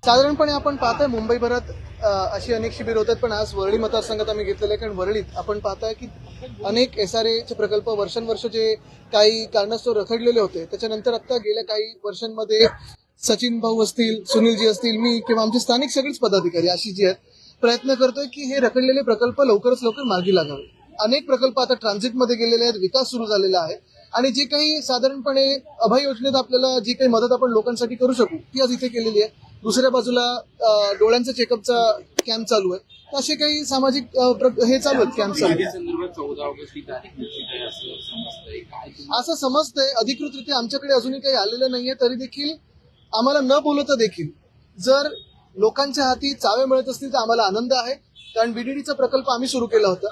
साधारणपणे आपण पाहतोय मुंबईभरात अशी अनेक शिबिर होतात, पण आज वरळी मतदारसंघात आम्ही घेतलेलं आहे. कारण वरळीत आपण पाहताय की अनेक SRAचे प्रकल्प वर्षानुवर्ष जे काही कारणास्तव रखडलेले होते, त्याच्यानंतर आता गेल्या काही वर्षांमध्ये सचिन भाऊ असतील, सुनीलजी असतील, मी किंवा आमचे स्थानिक सगळेच पदाधिकारी अशी जी आहेत प्रयत्न करतोय की हे रखडलेले प्रकल्प लवकरच लवकर मार्गी लागावे. अनेक प्रकल्प आता ट्रान्झिटमध्ये गेलेले आहेत, विकास सुरू झालेला आहे आणि जे काही साधारणपणे अभय योजनेत आपल्याला जी काही मदत आपण लोकांसाठी करू शकू ती आज इथे केलेली आहे. दुसऱ्या बाजूला डोळ्यांचा चेकअपचा कॅम्प चालू आहे. असे काही सामाजिक हे चालू आहेत, कॅम्प चालू आहेत. असं समजतंय, अधिकृतरित्या आमच्याकडे अजूनही काही आलेलं नाहीये. तरी देखील आम्हाला न बोलवता देखील जर लोकांच्या हाती चावे मिळत असतील तर आम्हाला आनंद आहे. कारण BDDचा प्रकल्प आम्ही सुरू केला होता.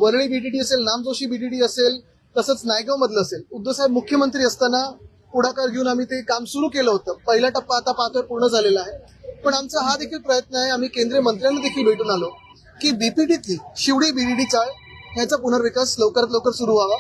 वरळी BDD असेल, नामजोशी BDD असेल, तसंच नायगाव मधलं असेल. उद्धव साहेब मुख्यमंत्री असताना पुढाकार घेऊन आम्ही ते काम सुरू केलं होतं. पहिला टप्पा आता पाहतोय पूर्ण झालेला आहे. पण आमचा हा देखील प्रयत्न आहे, आम्ही केंद्रीय मंत्र्यांना देखील भेटून आलो की BPDतली शिवडी BDD चाळ ह्याचा पुनर्विकास लवकरात लवकर सुरू व्हावा.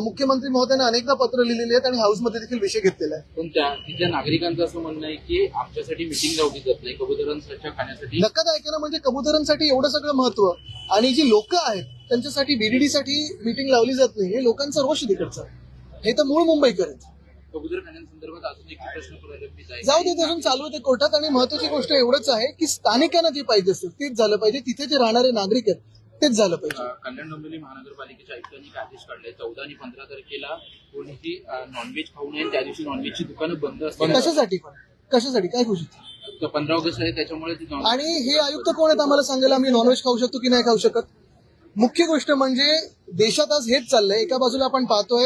मुख्यमंत्री महोदयांना अनेकदा पत्र लिहिलेली आहेत आणि हाऊसमध्ये देखील विषय घेतलेला आहे. पण तिथल्या नागरिकांचं असं म्हणणं आहे की आमच्यासाठी मिटिंग लावली जात नाही, कबुतरांच्या खाण्यासाठी. धक्कादायक ना, म्हणजे कबुतरांसाठी एवढं सगळं महत्व आणि जी लोक आहेत त्यांच्यासाठी BDD साठी मिटिंग लावली जात नाही, हे लोकांचा रोष तिकडचा. हे तर मूळ मुंबईकर आहेत. कबूतर खाण्यांसंदर्भात अजून एक प्रश्न प्रलंबित आहे. जाऊ दे, अजून चालू आहे ते कोर्टात. आणि महत्वाची गोष्ट एवढंच आहे की स्थानिकांना जे पाहिजे असतं तेच झालं पाहिजे. तिथे जे राहणारे नागरिक आहेत तेच झालं पाहिजे. कल्याण डोंबिवली महानगरपालिकेच्या आयुक्तांनी एक आदेश काढले, 14 आणि 15 तारखेला कोणीही नॉनव्हेज खाऊ नये. त्या दिवशी नॉनव्हेजची दुकानं बंद असतात. कशासाठी काय खुशी? 15 ऑगस्ट आहे त्याच्यामुळे. आणि हे आयुक्त कोण आहेत आम्हाला सांगायला आम्ही नॉनव्हेज खाऊ शकतो की नाही खाऊ शकत? मुख्य गोष्ट म्हणजे देशात आज हेच चाललंय. एका बाजूला आपण पाहतोय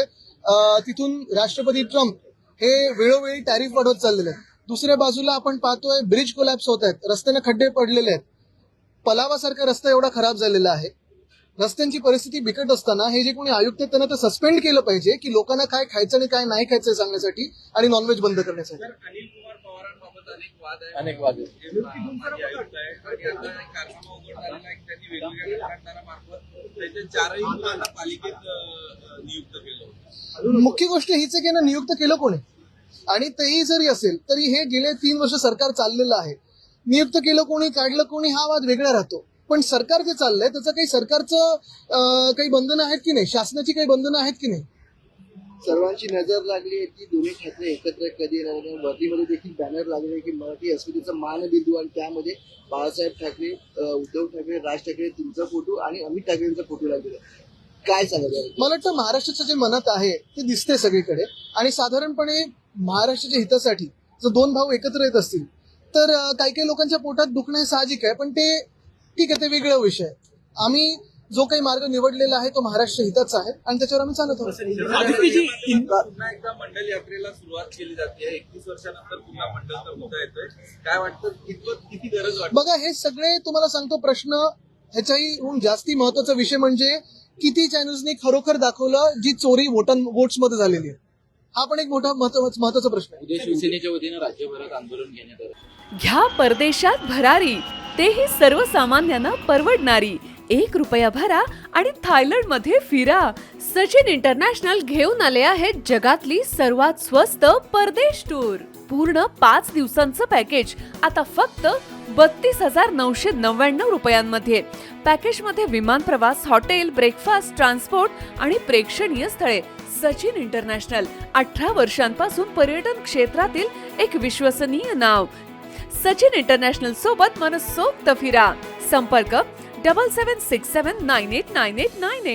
तिथून राष्ट्रपती ट्रम्प हे वेळोवेळी टॅरिफ वाढवत चाललेले आहेत. दुसऱ्या बाजूला आपण पाहतोय ब्रिज कोलॅप्स होत आहेत, रस्त्याने खड्डे पडलेले आहेत. पलावासारखा रस्ता एवढा खराब झालेला आहे. रस्त्यांची परिस्थिती बिकट असताना हे जे कोणी आयुक्त आहेत त्यांना तर सस्पेंड केलं पाहिजे की लोकांना काय खायचं आणि काय नाही खायचं सांगण्यासाठी आणि नॉनव्हेज बंद करण्यासाठी. अनिल कुमार पवारांबाबत अनेक वाद आहेत. मुख्य गोष्ट हीच आहे की ना, नियुक्त केलं कोणी? आणि तेही जरी असेल तरी हे गेले 3 वर्ष सरकार चाललेलं आहे. नियुक्त केलं कोणी, काढलं कोणी, हा वाद वेगळा राहतो. पण सरकार जे चाललंय त्याचं काही सरकारचं काही बंधनं आहेत की नाही, शासनाची काही बंधनं आहेत की नाही? सर्वांची नजर लागली आहे की दोन्ही ठाकरे एकत्र कधी येणार. वर्धीमध्ये देखील बॅनर लागले की मराठी अस्मितेचा मानबिंदू आणि त्यामध्ये बाळासाहेब ठाकरे, उद्धव ठाकरे, राज ठाकरे तुमचा फोटो आणि अमित ठाकरेंचा फोटो लागलेला. काय सांगायचं? मला वाटतं महाराष्ट्राच्या जे मनात आहे ते दिसते सगळीकडे. आणि साधारणपणे महाराष्ट्राच्या हितासाठी जर 2 भाऊ एकत्र येत असतील तर काही काही लोकांच्या पोटात दुखणं हे साहजिक आहे. पण ते ठीक आहे, ते वेगळा विषय आहे. आम्ही जो काही मार्ग निवडलेला आहे तो महाराष्ट्र हिताचा आहे आणि त्याच्यावर आम्ही चालत आहोत. पुन्हा एकदा मंडल यात्रेला सुरुवात केली जाते. 31 वर्षानंतर पुन्हा मंडळ होता येतोय. काय वाटतं, किती गरज वाटते? बघा, हे सगळे तुम्हाला सांगतो प्रश्न ह्याच्याही जास्ती महत्वाचा विषय म्हणजे किती चॅनल्सनी खरोखर दाखवलं जी चोरी वोट्स मध्ये झालेली आहे. हा पण एक मोठा महत्वाचा प्रश्न आहे. उद्या शिवसेनेच्या वतीनं राज्यभरात आंदोलन घेण्यात आलं. घ्या परदेशात भरारी, तेही सर्वसामान्यांना परवडणारी. 1 रुपया भरा आणि थायलंडमध्ये फिरा. सचिन इंटरनॅशनल घेऊन आले आहेत जगातली सर्वात स्वस्त परदेश टूर. पूर्ण 5 दिवसांचं पॅकेज आता फक्त 32,999 रुपयांमध्ये. पॅकेजमध्ये विमान प्रवास, हॉटेल, ब्रेकफास्ट, ट्रान्सपोर्ट आणि प्रेक्षणीय स्थळे. सचिन इंटरनॅशनल 18 वर्षांपासून पर्यटन क्षेत्रातील एक विश्वसनीय नाव. सचिन इंटरनॅशनल सोबत मनसोक्त फिरा. संपर्क 7767989898.